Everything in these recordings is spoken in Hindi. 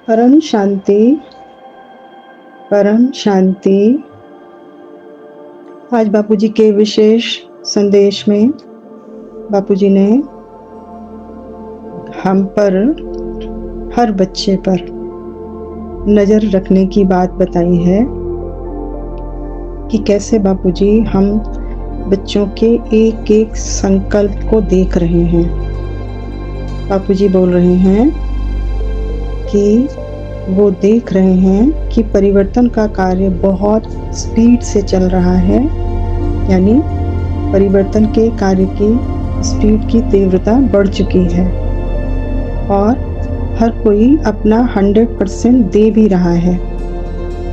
परम शांति, परम शांति। आज बापूजी के विशेष संदेश में बापूजी ने हम पर, हर बच्चे पर नज़र रखने की बात बताई है कि कैसे बापूजी हम बच्चों के एक एक संकल्प को देख रहे हैं। बापूजी बोल रहे हैं कि वो देख रहे हैं कि परिवर्तन का कार्य बहुत स्पीड से चल रहा है, यानी परिवर्तन के कार्य की स्पीड की तीव्रता बढ़ चुकी है और हर कोई अपना 100% दे भी रहा है,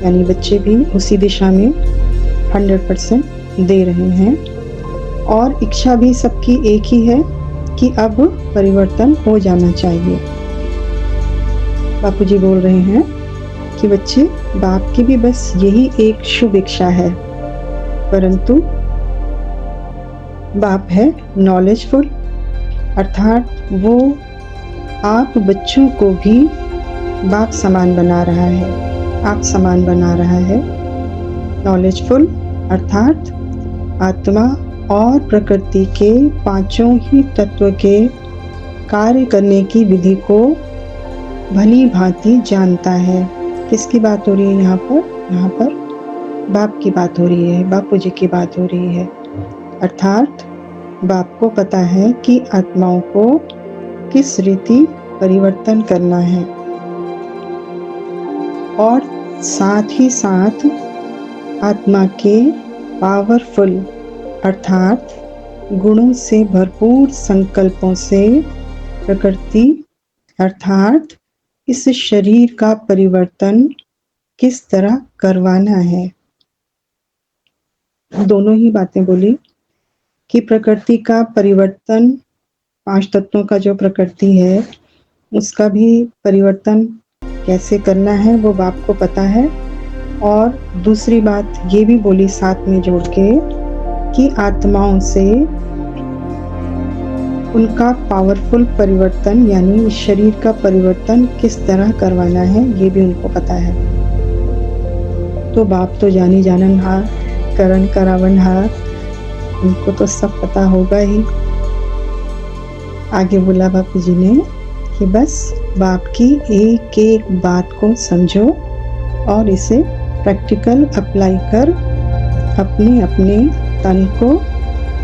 यानी बच्चे भी उसी दिशा में 100% दे रहे हैं और इच्छा भी सबकी एक ही है कि अब परिवर्तन हो जाना चाहिए। बापूजी बोल रहे हैं कि बच्चे, बाप की भी बस यही एक शुभ इच्छा है, परंतु बाप है नॉलेजफुल, अर्थात वो आप बच्चों को भी बाप समान बना रहा है, आप समान बना रहा है। नॉलेजफुल अर्थात आत्मा और प्रकृति के पांचों ही तत्व के कार्य करने की विधि को भली भांति जानता है। किसकी बात हो रही है यहाँ पर? यहाँ पर बाप की बात हो रही है, बापूजी की बात हो रही है। अर्थात बाप को पता है कि आत्माओं को किस रीति परिवर्तन करना है और साथ ही साथ आत्मा के पावरफुल अर्थात गुणों से भरपूर संकल्पों से प्रकृति अर्थात इस शरीर का परिवर्तन किस तरह करवाना है। दोनों ही बातें बोली कि प्रकृति का परिवर्तन, 5 तत्वों का जो प्रकृति है उसका भी परिवर्तन कैसे करना है वो बाप को पता है। और दूसरी बात ये भी बोली साथ में जोड़ के कि आत्माओं से उनका पावरफुल परिवर्तन यानी शरीर का परिवर्तन किस तरह करवाना है ये भी उनको पता है। तो बाप तो जानी जाननहार, करण करावनहार, उनको तो सब पता होगा ही। आगे बोला बापूजी ने कि बस बाप की एक एक बात को समझो और इसे प्रैक्टिकल अप्लाई कर अपने अपने तन को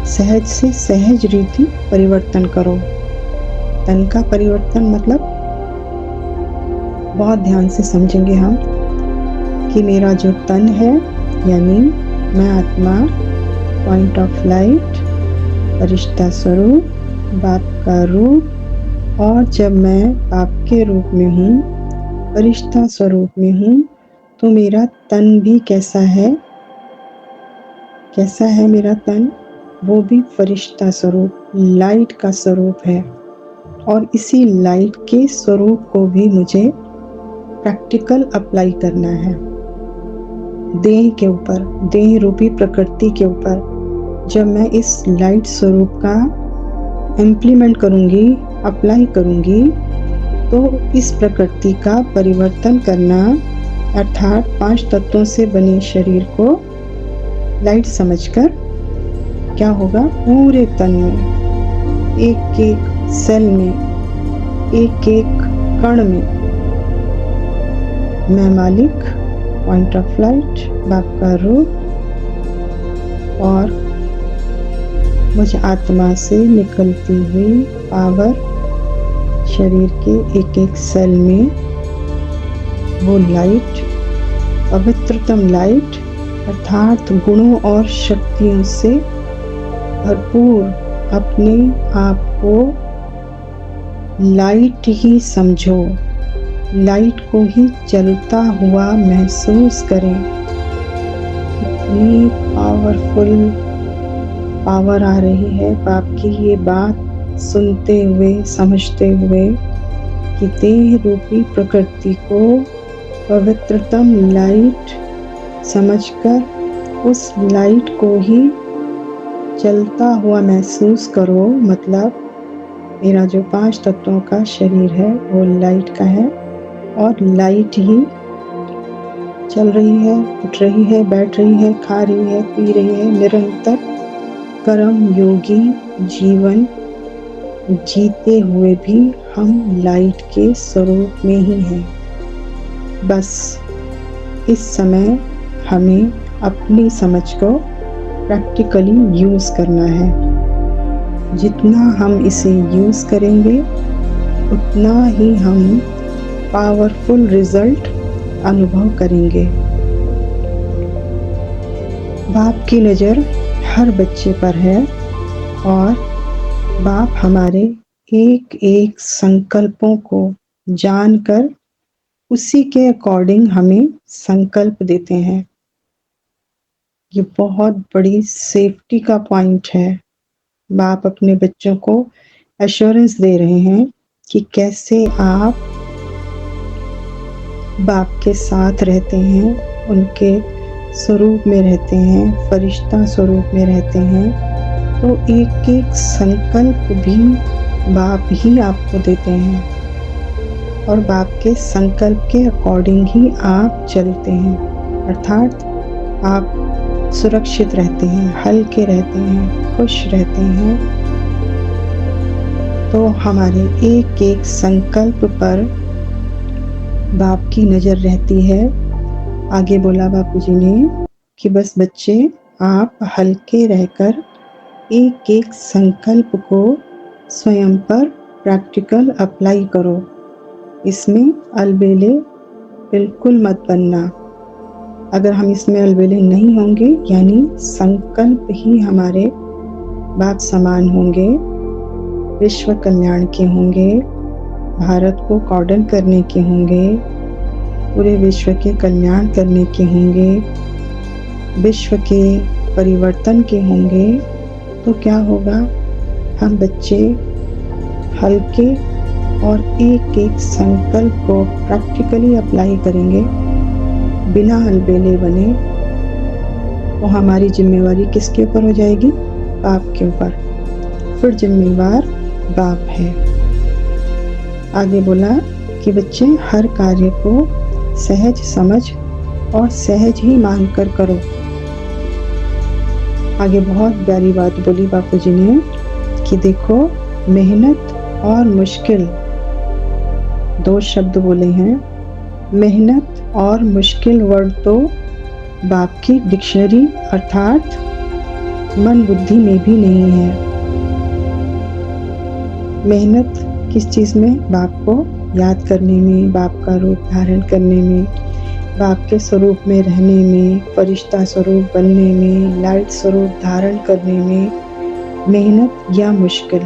सहज से सहज रीति परिवर्तन करो। तन का परिवर्तन मतलब बहुत ध्यान से समझेंगे हम कि मेरा जो तन है यानी मैं आत्मा, पॉइंट ऑफ लाइट, फरिश्ता स्वरूप, बाप का रूप, और जब मैं बाप के रूप में हूँ, फरिश्ता स्वरूप में हूँ, तो मेरा तन भी कैसा है? कैसा है मेरा तन? वो भी फरिश्ता स्वरूप, लाइट का स्वरूप है। और इसी लाइट के स्वरूप को भी मुझे प्रैक्टिकल अप्लाई करना है देह के ऊपर, देह रूपी प्रकृति के ऊपर। जब मैं इस लाइट स्वरूप का इम्प्लीमेंट करूँगी, अप्लाई करूँगी, तो इस प्रकृति का परिवर्तन करना अर्थात 5 तत्वों से बने शरीर को लाइट समझकर क्या होगा? पूरे तन में, एक एक सेल में, एक एक कण में मैं मालिक, पॉइंट ऑफ लाइट, बाप का रूप, और मुझ आत्मा से निकलती हुई पावर शरीर के एक एक सेल में, वो लाइट, पवित्रतम लाइट अर्थात गुणों और शक्तियों से भरपूर अपने आप को लाइट ही समझो, लाइट को ही चलता हुआ महसूस करें। कितनी पावरफुल पावर आ रही है बाप की ये बात सुनते हुए, समझते हुए कि देह रूपी प्रकृति को पवित्रतम लाइट समझकर उस लाइट को ही चलता हुआ महसूस करो। मतलब मेरा जो 5 तत्वों का शरीर है वो लाइट का है और लाइट ही चल रही है, उठ रही है, बैठ रही है, खा रही है, पी रही है, निरंतर कर्म योगी जीवन जीते हुए भी हम लाइट के स्वरूप में ही हैं। बस इस समय हमें अपनी समझ को प्रैक्टिकली यूज़ करना है। जितना हम इसे यूज़ करेंगे उतना ही हम पावरफुल रिजल्ट अनुभव करेंगे। बाप की नज़र हर बच्चे पर है और बाप हमारे एक एक संकल्पों को जानकर उसी के अकॉर्डिंग हमें संकल्प देते हैं। ये बहुत बड़ी सेफ्टी का पॉइंट है। बाप अपने बच्चों को एश्योरेंस दे रहे हैं कि कैसे आप बाप के साथ रहते हैं, उनके स्वरूप में रहते हैं, फरिश्ता स्वरूप में रहते हैं, तो एक एक संकल्प भी बाप ही आपको देते हैं और बाप के संकल्प के अकॉर्डिंग ही आप चलते हैं। अर्थात आप सुरक्षित रहते हैं, हल्के रहते हैं, खुश रहते हैं। तो हमारे एक एक संकल्प पर बाप की नज़र रहती है। आगे बोला बापूजी ने कि बस बच्चे आप हल्के रहकर एक एक संकल्प को स्वयं पर प्रैक्टिकल अप्लाई करो। इसमें अलबेले बिल्कुल मत बनना। अगर हम इसमें अलबेले नहीं होंगे यानी संकल्प ही हमारे बाप समान होंगे, विश्व कल्याण के होंगे, भारत को कॉर्डन करने के होंगे, पूरे विश्व के कल्याण करने के होंगे, विश्व के परिवर्तन के होंगे, तो क्या होगा? हम बच्चे हल्के और एक एक संकल्प को प्रैक्टिकली अप्लाई करेंगे बिना अलबेले बने, तो हमारी जिम्मेवारी किसके ऊपर हो जाएगी? बाप के ऊपर। फिर जिम्मेवार बाप है। आगे बोला कि बच्चे हर कार्य को सहज समझ और सहज ही मानकर करो। आगे बहुत प्यारी बात बोली बापूजी ने कि देखो, मेहनत और मुश्किल, दो शब्द बोले हैं। मेहनत और मुश्किल वर्ड तो बाप की डिक्शनरी अर्थात मन बुद्धि में भी नहीं है। मेहनत किस चीज़ में? बाप को याद करने में, बाप का रूप धारण करने में, बाप के स्वरूप में रहने में, फरिश्ता स्वरूप बनने में, लाइट स्वरूप धारण करने में मेहनत या मुश्किल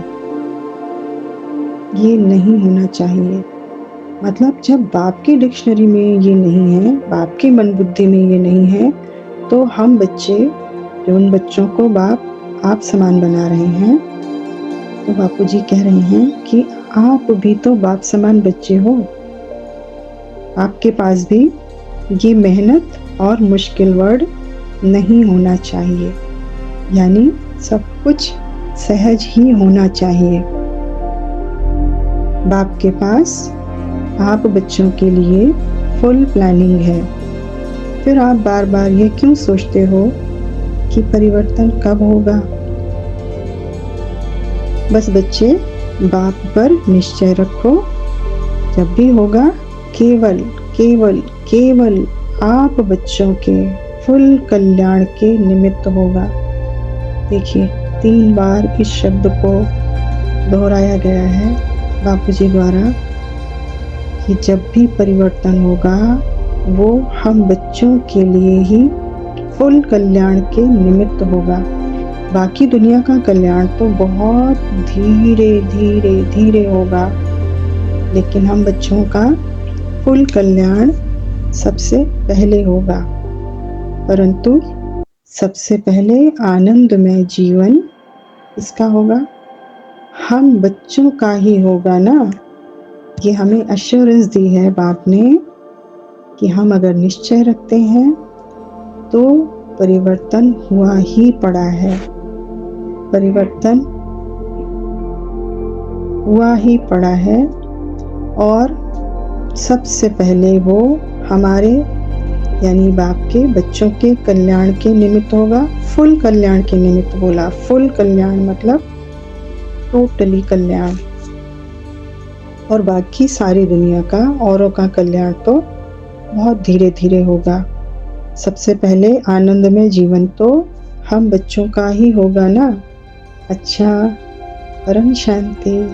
ये नहीं होना चाहिए। मतलब जब बाप की डिक्शनरी में ये नहीं है, बाप की मन बुद्धि में ये नहीं है, तो हम बच्चे जो उन बच्चों को बाप आप समान बना रहे हैं, तो बापूजी कह रहे हैं कि आप भी तो बाप समान बच्चे हो। आपके पास भी ये मेहनत और मुश्किल वर्ड नहीं होना चाहिए, यानी सब कुछ सहज ही होना चाहिए। बाप के पास आप बच्चों के लिए फुल प्लानिंग है। फिर आप बार बार ये क्यों सोचते हो कि परिवर्तन कब होगा? बस बच्चे बाप पर निश्चय रखो, जब भी होगा केवल केवल केवल आप बच्चों के फुल कल्याण के निमित्त होगा। देखिए 3 बार इस शब्द को दोहराया गया है बापूजी द्वारा कि जब भी परिवर्तन होगा वो हम बच्चों के लिए ही फुल कल्याण के निमित्त होगा। बाकी दुनिया का कल्याण तो बहुत धीरे धीरे धीरे होगा, लेकिन हम बच्चों का फुल कल्याण सबसे पहले होगा। परंतु सबसे पहले आनंदमय जीवन इसका होगा, हम बच्चों का ही होगा ना। ये हमें एश्योरेंस दी है बाप ने कि हम अगर निश्चय रखते हैं तो परिवर्तन हुआ ही पड़ा है, परिवर्तन हुआ ही पड़ा है। और सबसे पहले वो हमारे यानी बाप के बच्चों के कल्याण के निमित्त होगा, फुल कल्याण के निमित्त बोला, फुल कल्याण मतलब टोटली कल्याण, और बाकी सारी दुनिया का औरों का कल्याण तो बहुत धीरे-धीरे होगा। सबसे पहले आनंदमय जीवन तो हम बच्चों का ही होगा ना। अच्छा, परम शांति।